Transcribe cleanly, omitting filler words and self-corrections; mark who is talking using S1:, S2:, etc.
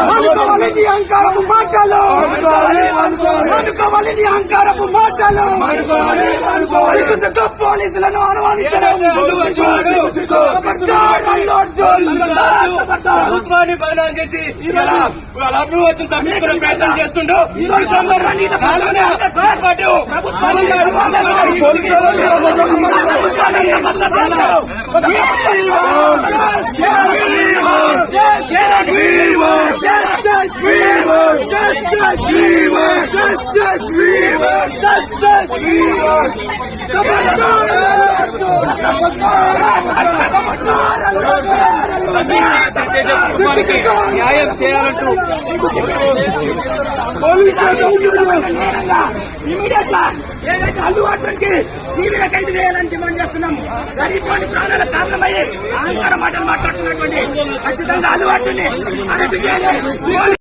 S1: అహంకారపు మాటలు అనుకోవాలి అహంకారపు మాటలు పోలీసులను అనుమానించడం
S2: ప్రభుత్వాన్ని బదనాం చేసి అభివృద్ధి తప్పించుకునే ప్రయత్నం చేస్తుండో న్యాయం చేయాలంటూ
S1: ఇమీడియట్ గా ఏదైతే అల్లువాట్లకి జీవిత ఖైదు చేయాలని డిమాండ్ చేస్తున్నాము. గరీబ్ ప్రాణాల కారణమయ్యే అహంకార మాటలు మాట్లాడుతున్నటువంటి ఖచ్చితంగా అల్లువాట్లని అరెస్టు చేయాలి.